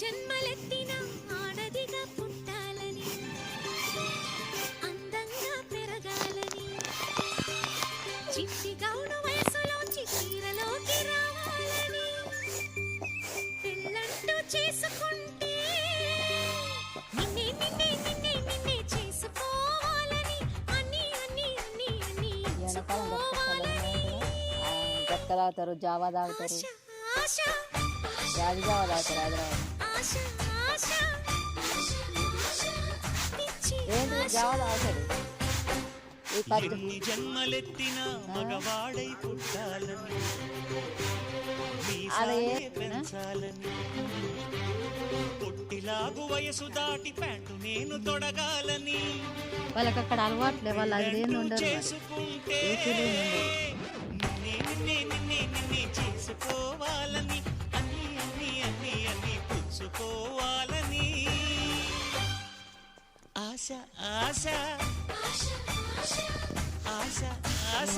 జన్మలెత్తిన ఆడదిగా పుట్టాలని, అందంగా పెరగాలని, చిట్టి గౌను వయసులోంచి చీరలోకి రావాలని, పెళ్ళంటూ చేసుకుంటే నిన్నే నిన్నే నిన్నే నిన్నే చేసుకోవాలని, అన్ని అన్ని అన్ని అన్ని ఎంచుకోవాలని తాగుతారు, జావా తాగుతారు, ఆశ రాగి జావా తాగుతారు. ఆశ ఆశ పిచ్చి ఏంటి జావా తాగుతారు? ఈ పచ్చి ఎన్ని జన్మలెత్తిన మగవాడై పుట్టాలని, మీసాలే పెంచాలని, పొట్టిలాగు వయసు దాటి ప్యాంటు నేను తొడగాలని, వాళ్ళకి అక్కడ అలవాట్లే, వాళ్ళు అదేం ఉండదు. చేసుకుంటే నిన్నే నిన్నే నిన్నే నిన్నే చేసుకోవాలని, అన్ని అన్ని అన్ని అన్ని పుచ్చుకోవాలని, ఆశ ఆశ ఆశ ఆశ